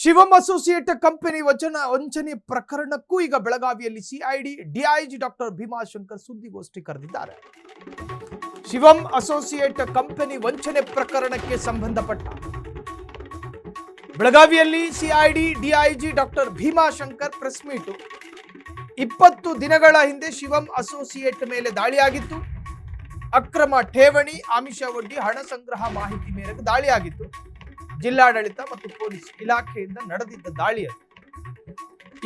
ಶಿವಂ associate company ವಂಚನೆ ಪ್ರಕರಣಕ್ಕೂ ಈಗ ಬೆಳಗಾವಿಯಲ್ಲಿ ಸಿಐಡಿ ಡಿಐಜಿ ಡಾಕ್ಟರ್ ಭೀಮಾಶಂಕರ್ ಸುದ್ದಿಗೋಷ್ಠಿ ಕರೆದಿದ್ದಾರೆ. ಶಿವಂ ಅಸೋಸಿಯೇಟ್ ಕಂಪನಿ ವಂಚನೆ ಪ್ರಕರಣಕ್ಕೆ ಸಂಬಂಧಪಟ್ಟ ಬೆಳಗಾವಿಯಲ್ಲಿ CID DIG doctor Bhimashankar press meet. 20 ದಿನಗಳ ಹಿಂದೆ ಶಿವಂ ಅಸೋಸಿಯೇಟ್ ಮೇಲೆ ದಾಳಿಯಾಗಿತ್ತು. ಅಕ್ರಮ ಠೇವಣಿ, ಆಮಿಷ ಒಡ್ಡಿ ಹಣ ಸಂಗ್ರಹ ಮಾಹಿತಿ ಮೇರೆಗೆ ದಾಳಿಯಾಗಿತ್ತು. ಜಿಲ್ಲಾಡಳಿತ ಮತ್ತು ಪೊಲೀಸ್ ಇಲಾಖೆಯಿಂದ ನಡೆದಿದ್ದ ದಾಳಿಯಲ್ಲಿ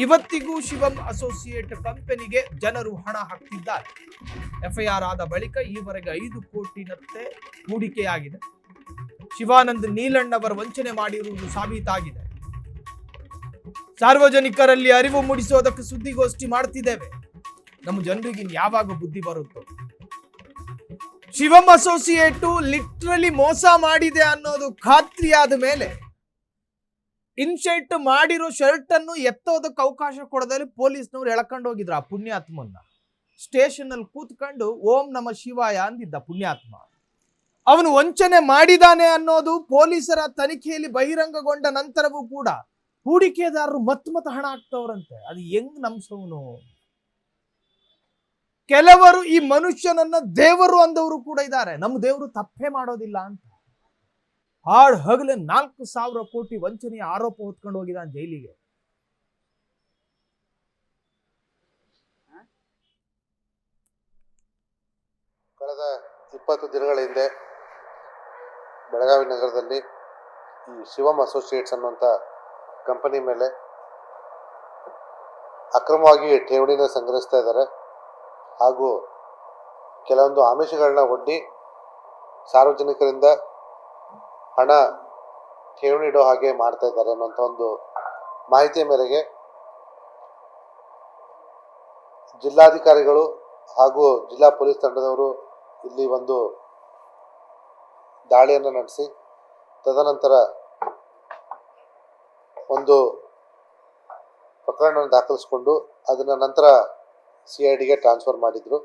ಇವತ್ತಿಗೂ ಶಿವಂ ಅಸೋಸಿಯೇಟ್ ಕಂಪನಿಗೆ ಜನರು ಹಣ ಹಾಕ್ತಿದ್ದಾರೆ. ಎಫ್ಐಆರ್ ಆದ ಬಳಿಕ ಈವರೆಗೆ 5 ಕೋಟಿನಂತೆ ಹೂಡಿಕೆಯಾಗಿದೆ. ಶಿವಾನಂದ್ ನೀಲಣ್ಣವರ ವಂಚನೆ ಮಾಡಿರುವುದು ಸಾಬೀತಾಗಿದೆ. ಸಾರ್ವಜನಿಕರಲ್ಲಿ ಅರಿವು ಮೂಡಿಸೋದಕ್ಕೆ ಸುದ್ದಿಗೋಷ್ಠಿ ಮಾಡ್ತಿದ್ದೇವೆ. ನಮ್ಮ ಜನರಿಗೆ ಯಾವಾಗ ಬುದ್ಧಿ ಬರುತ್ತೋ. ಶಿವಂ ಅಸೋಸಿಯೇಟ್ ಲಿಟ್ರಲಿ ಮೋಸ ಮಾಡಿದೆ ಅನ್ನೋದು ಖಾತ್ರಿಯಾದ ಮೇಲೆ ಇನ್ಶರ್ಟ್ ಮಾಡಿರೋ ಶರ್ಟ್ ಅನ್ನು ಎತ್ತೋದಕ್ಕೆ ಅವಕಾಶ ಕೊಡದಲ್ಲಿ ಪೊಲೀಸ್ನವ್ರು ಎಳ್ಕೊಂಡು ಹೋಗಿದ್ರು ಆ ಪುಣ್ಯಾತ್ಮನ್ನ. ಸ್ಟೇಷನ್ ಅಲ್ಲಿ ಕೂತ್ಕೊಂಡು ಓಂ ನಮ ಶಿವಾಯ ಅಂದಿದ್ದ ಪುಣ್ಯಾತ್ಮ. ಅವನು ವಂಚನೆ ಮಾಡಿದಾನೆ ಅನ್ನೋದು ಪೊಲೀಸರ ತನಿಖೆಯಲ್ಲಿ ಬಹಿರಂಗಗೊಂಡ ನಂತರವೂ ಕೂಡ ಹೂಡಿಕೆದಾರರು ಮತ್ತ ಹಣ ಹಾಕ್ತವ್ರಂತೆ. ಅದು ಹೆಂಗ್ ನಂಬಿಸೋನು? ಕೆಲವರು ಈ ಮನುಷ್ಯನನ್ನ ದೇವರು ಅಂದವರು ಕೂಡ ಇದ್ದಾರೆ. ನಮ್ಮ ದೇವರು ತಪ್ಪೇ ಮಾಡೋದಿಲ್ಲ ಅಂತ ಹಾಡ್ ಹಗಲೆ 4,000 ಕೋಟಿ ವಂಚನೆಯ ಆರೋಪ ಹೊತ್ಕೊಂಡು ಹೋಗಿದ್ದಾನೆ ಜೈಲಿಗೆ. ಕಳೆದ 20 ದಿನಗಳ ಹಿಂದೆ ಬೆಳಗಾವಿ ನಗರದಲ್ಲಿ ಈ ಶಿವಂ ಅಸೋಸಿಯೇಟ್ಸ್ ಅನ್ನುವಂಥ ಕಂಪನಿ ಮೇಲೆ ಅಕ್ರಮವಾಗಿ ಠೇವಣಿನ ಸಂಗ್ರಹಿಸ್ತಾ ಇದ್ದಾರೆ ಹಾಗೂ ಕೆಲವೊಂದು ಆಮಿಷಗಳನ್ನ ಒಡ್ಡಿ ಸಾರ್ವಜನಿಕರಿಂದ ಹಣ ಠೇವಣಿ ಇಡೋ ಹಾಗೆ ಮಾಡ್ತಾ ಇದ್ದಾರೆ ಅನ್ನೋಂಥ ಒಂದು ಮಾಹಿತಿಯ ಮೇರೆಗೆ ಜಿಲ್ಲಾಧಿಕಾರಿಗಳು ಹಾಗೂ ಜಿಲ್ಲಾ ಪೊಲೀಸ್ ತಂಡದವರು ಇಲ್ಲಿ ಒಂದು ದಾಳಿಯನ್ನು ನಡೆಸಿ ತದನಂತರ ಒಂದು ಪ್ರಕರಣವನ್ನು ದಾಖಲಿಸಿಕೊಂಡು ಅದನ್ನ ನಂತರ ಸಿಐಡಿಗೆ ಟ್ರಾನ್ಸ್ಫರ್ ಮಾಡಿದ್ರು.